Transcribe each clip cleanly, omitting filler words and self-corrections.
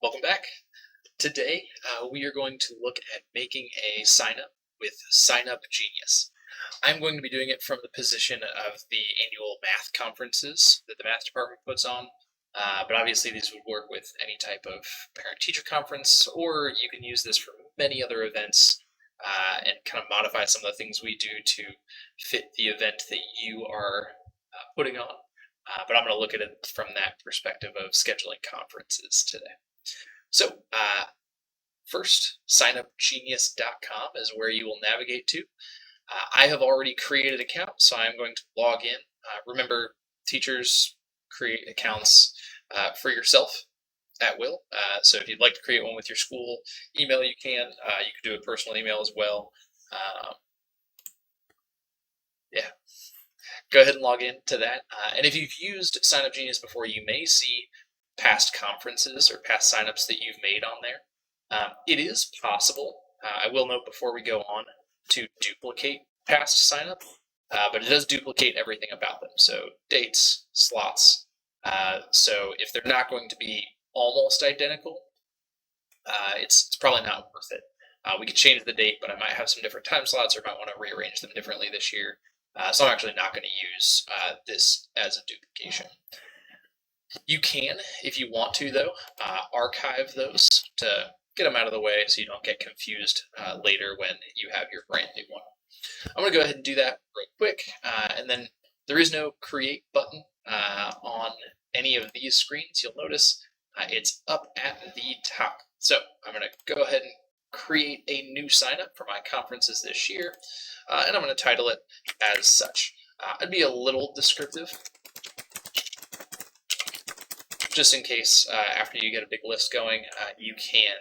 Welcome back. Today, we are going to look at making a sign-up with SignUpGenius. I'm going to be doing it from the position of the annual math conferences that the math department puts on, but obviously these would work with any type of parent-teacher conference, or you can use this for many other events and kind of modify some of the things we do to fit the event that you are putting on. But I'm going to look at it from that perspective of scheduling conferences today. So first, SignUpGenius.com is where you will navigate to. I have already created an account, so I'm going to log in. Remember, teachers create accounts for yourself at will. So if you'd like to create one with your school email, you can. You can do a personal email as well. Yeah. Go ahead and log in to that. And if you've used SignUpGenius before, you may see past conferences or past signups that you've made on there. It is possible, I will note before we go on, to duplicate past signup, but it does duplicate everything about them. So dates, slots. So if they're not going to be almost identical, it's probably not worth it. We could change the date, but I might have some different time slots or might want to rearrange them differently this year. So I'm actually not going to use this as a duplication. You can, if you want to, though, archive those to get them out of the way so you don't get confused later when you have your brand new one. I'm going to go ahead and do that real quick, and then there is no create button on any of these screens. You'll notice it's up at the top. So I'm going to go ahead and create a new sign up for my conferences this year, and I'm going to title it as such. I'd be a little descriptive, just in case after you get a big list going, you can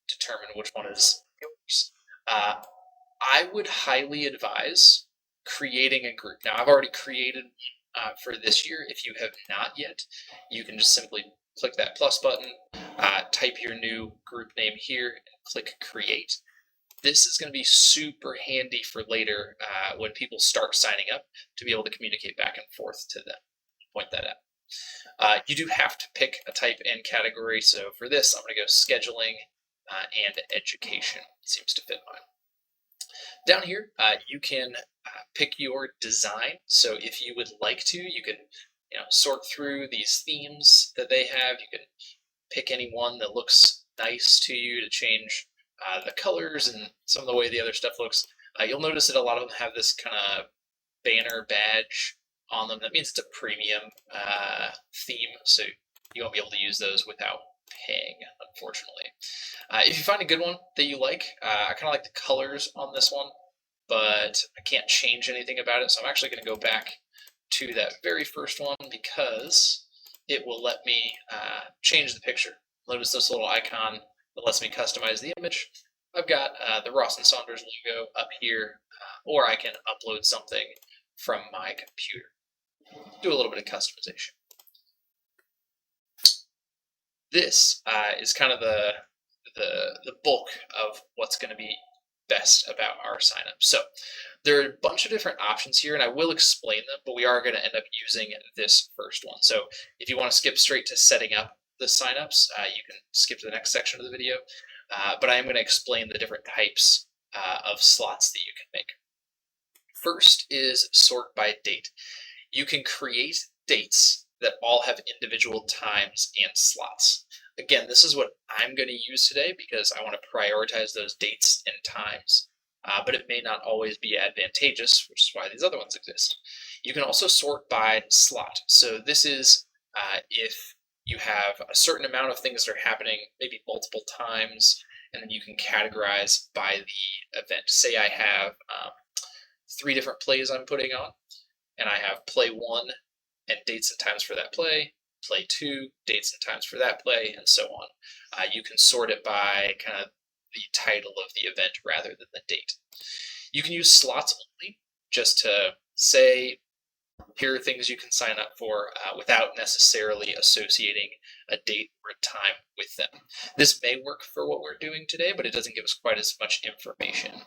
determine which one is yours. I would highly advise creating a group. Now, I've already created for this year. If you have not yet, you can just simply click that plus button, type your new group name here, and click create. This is going to be super handy for later when people start signing up to be able to communicate back and forth to them. Point that out. You do have to pick a type and category. So for this, I'm going to go scheduling and education. It seems to fit mine. Down here, you can pick your design. So if you would like to, you can sort through these themes that they have. You can pick any one that looks nice to you to change the colors and some of the way the other stuff looks. You'll notice that a lot of them have this kind of banner badge on them. That means it's a premium theme, so you won't be able to use those without paying, unfortunately. If you find a good one that you like, I kind of like the colors on this one, but I can't change anything about it, so I'm actually going to go back to that very first one because it will let me change the picture. Notice this little icon that lets me customize the image. I've got the Ross and Saunders logo up here, or I can upload something from my computer. Do a little bit of customization. This is kind of the bulk of what's going to be best about our signup. So there are a bunch of different options here, and I will explain them, but we are going to end up using this first one. So if you want to skip straight to setting up the signups, you can skip to the next section of the video, but I am going to explain the different types of slots that you can make. First is sort by date. You can create dates that all have individual times and slots. Again, this is what I'm going to use today because I want to prioritize those dates and times, but it may not always be advantageous, which is why these other ones exist. You can also sort by slot. So this is if you have a certain amount of things that are happening maybe multiple times, and then you can categorize by the event. Say I have 3 different plays I'm putting on, and I have play 1 and dates and times for that play, play 2, dates and times for that play, and so on. You can sort it by kind of the title of the event rather than the date. You can use slots only, just to say, here are things you can sign up for without necessarily associating a date or a time with them. This may work for what we're doing today, but it doesn't give us quite as much information.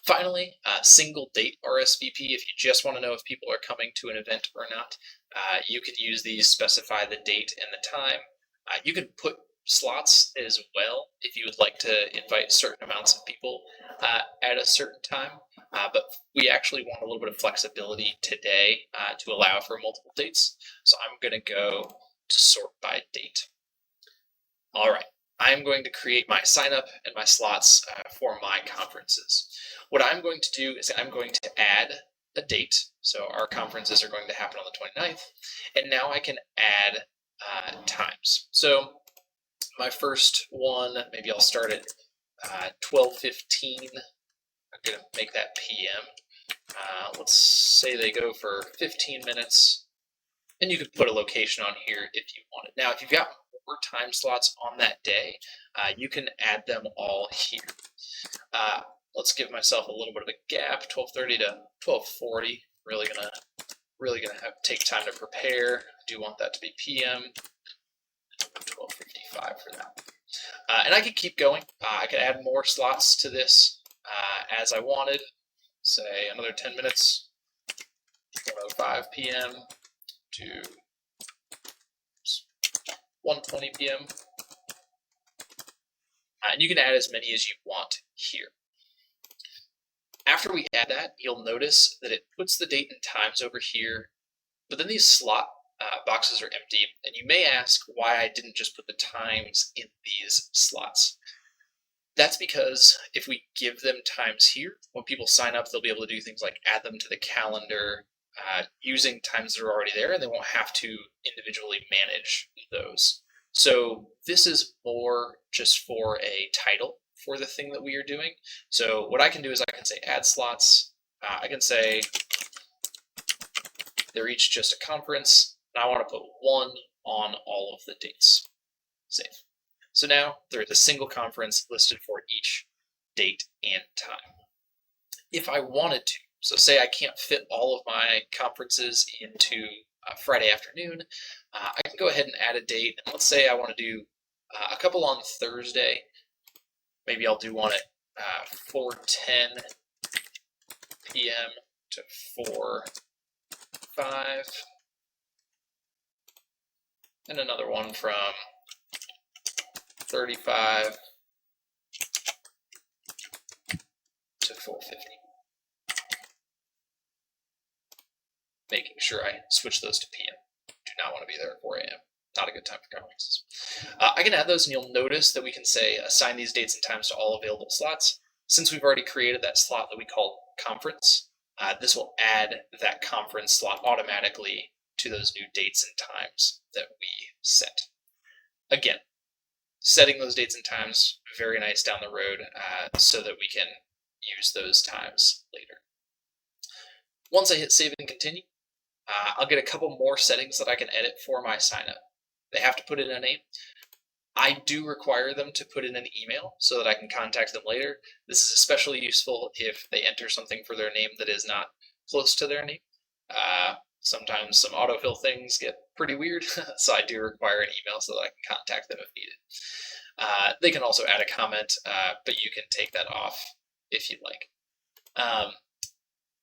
Finally, single date RSVP. If you just want to know if people are coming to an event or not, you can use these, specify the date and the time. You can put slots as well if you would like to invite certain amounts of people at a certain time. But we actually want a little bit of flexibility today to allow for multiple dates. So I'm going to go to sort by date. All right, I'm going to create my sign up and my slots for my conferences. What I'm going to do is I'm going to add a date. So our conferences are going to happen on the 29th. And now I can add times. So my first one, maybe I'll start at 12:15. I'm going to make that PM. Let's say they go for 15 minutes. And you could put a location on here if you want it. Now, if you've got more time slots on that day, you can add them all here. Let's give myself a little bit of a gap, 12:30 to 12:40. Really gonna have to take time to prepare. I do want that to be PM. 12:55 for that. And I could keep going. I could add more slots to this as I wanted. Say another 10 minutes. 1:05 PM to 1:20 PM. And you can add as many as you want here. After we add that, you'll notice that it puts the date and times over here, but then these slot boxes are empty, and you may ask why I didn't just put the times in these slots. That's because if we give them times here, when people sign up, they'll be able to do things like add them to the calendar using times that are already there, and they won't have to individually manage those. So this is more just for a title for the thing that we are doing. So what I can do is I can say add slots. I can say they're each just a conference, and I want to put one on all of the dates. Save. So now there is a single conference listed for each date and time. If I wanted to, so say I can't fit all of my conferences into Friday afternoon, I can go ahead and add a date. And let's say I want to do a couple on Thursday. Maybe I'll do one at 4:10 PM to 4:05. And another one from 35 to 4:50. Making sure I switch those to PM. Do not want to be there at 4 AM. Not a good time for conferences. I can add those, and you'll notice that we can say assign these dates and times to all available slots. Since we've already created that slot that we call conference, this will add that conference slot automatically to those new dates and times that we set. Again, setting those dates and times, very nice down the road so that we can use those times later. Once I hit save and continue, I'll get a couple more settings that I can edit for my sign up. They have to put in a name. I do require them to put in an email so that I can contact them later. This is especially useful if they enter something for their name that is not close to their name. Sometimes some autofill things get pretty weird, so I do require an email so that I can contact them if needed. They can also add a comment, but you can take that off if you'd like.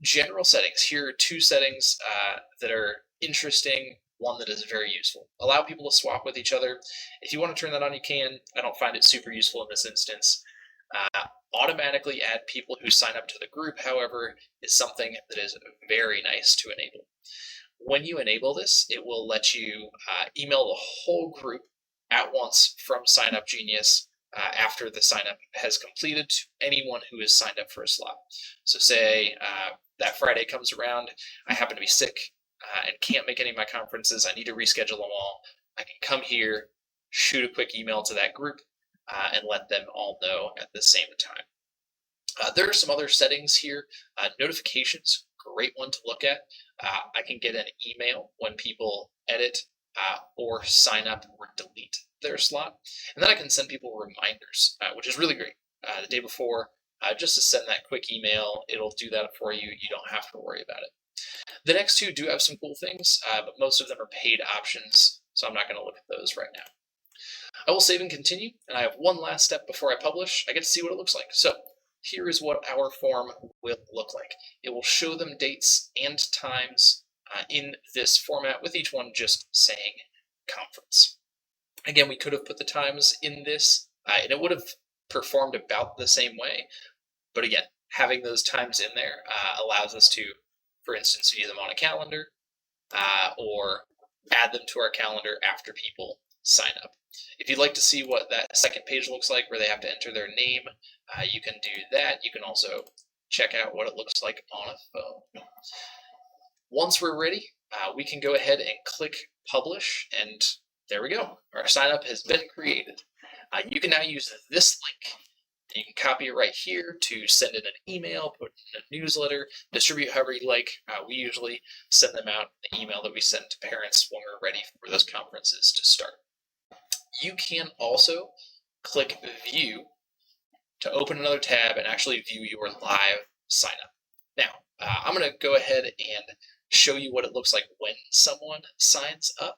General settings. Here are two settings that are interesting, one that is very useful. Allow people to swap with each other. If you want to turn that on, you can. I don't find it super useful in this instance. Automatically add people who sign up to the group, however, is something that is very nice to enable. When you enable this, it will let you email the whole group at once from SignUpGenius after the sign up has completed to anyone who is signed up for a slot. So say that Friday comes around, I happen to be sick and can't make any of my conferences, I need to reschedule them all. I can come here, shoot a quick email to that group, and let them all know at the same time. There are some other settings here. Notifications, great one to look at. I can get an email when people edit or sign up or delete their slot. And then I can send people reminders, which is really great. The day before, just to send that quick email, it'll do that for you. You don't have to worry about it. The next two do have some cool things, but most of them are paid options, so I'm not going to look at those right now. I will save and continue, and I have one last step before I publish. I get to see what it looks like. So here is what our form will look like. It will show them dates and times in this format, with each one just saying conference. Again, we could have put the times in this, and it would have performed about the same way. But again, having those times in there allows us to, for instance, view them on a calendar or add them to our calendar after people sign up. If you'd like to see what that second page looks like where they have to enter their name, you can do that. You can also check out what it looks like on a phone. Once we're ready, we can go ahead and click publish, and there we go. Our sign up has been created. You can now use this link. You can copy it right here to send in an email, put in a newsletter, distribute however you like. We usually send them out the email that we send to parents when we're ready for those conferences to start. You can also click view to open another tab and actually view your live sign up. Now, I'm going to go ahead and show you what it looks like when someone signs up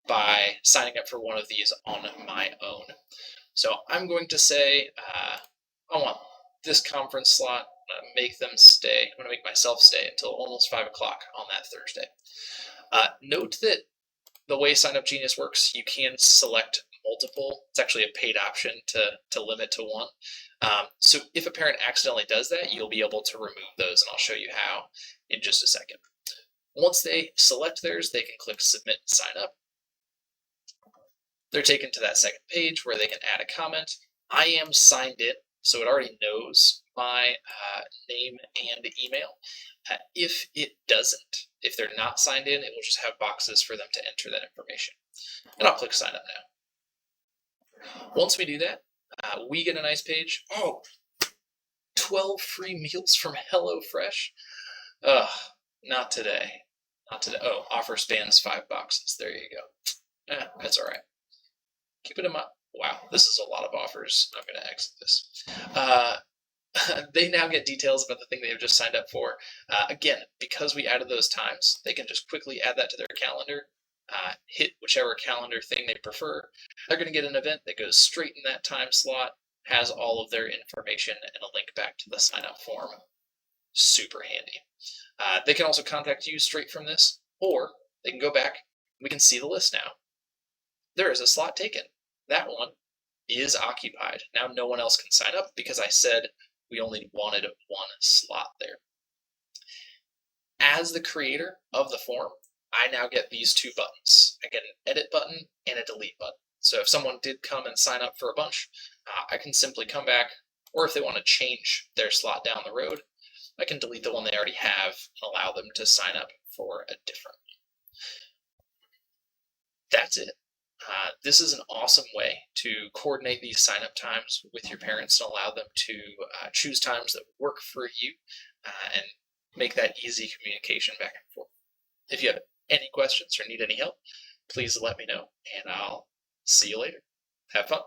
by signing up for one of these on my own. So I'm going to say, I want this conference slot. I'm going to make them stay. I'm going to make myself stay until almost 5 o'clock on that Thursday. Note that the way SignUpGenius works, you can select multiple. It's actually a paid option to limit to one. So if a parent accidentally does that, you'll be able to remove those, and I'll show you how in just a second. Once they select theirs, they can click Submit and Sign Up. They're taken to that second page where they can add a comment. I am signed in, so it already knows my name and email. If it doesn't, if they're not signed in, it will just have boxes for them to enter that information. And I'll click Sign Up now. Once we do that, we get a nice page. Oh, 12 free meals from HelloFresh. Ugh, not today. Not today. Oh, offer spans 5 boxes. There you go. That's all right. Keep it in mind. Wow, this is a lot of offers. I'm going to exit this. They now get details about the thing they've just signed up for. Again, because we added those times, they can just quickly add that to their calendar, hit whichever calendar thing they prefer. They're going to get an event that goes straight in that time slot, has all of their information, and a link back to the sign-up form. Super handy. They can also contact you straight from this, or they can go back. We can see the list now. There is a slot taken. That one is occupied. Now no one else can sign up because I said we only wanted one slot there. As the creator of the form, I now get these 2 buttons. I get an edit button and a delete button. So if someone did come and sign up for a bunch, I can simply come back, or if they want to change their slot down the road, I can delete the one they already have and allow them to sign up for a different one. That's it. This is an awesome way to coordinate these sign-up times with your parents and allow them to choose times that work for you and make that easy communication back and forth. If you have any questions or need any help, please let me know, and I'll see you later. Have fun.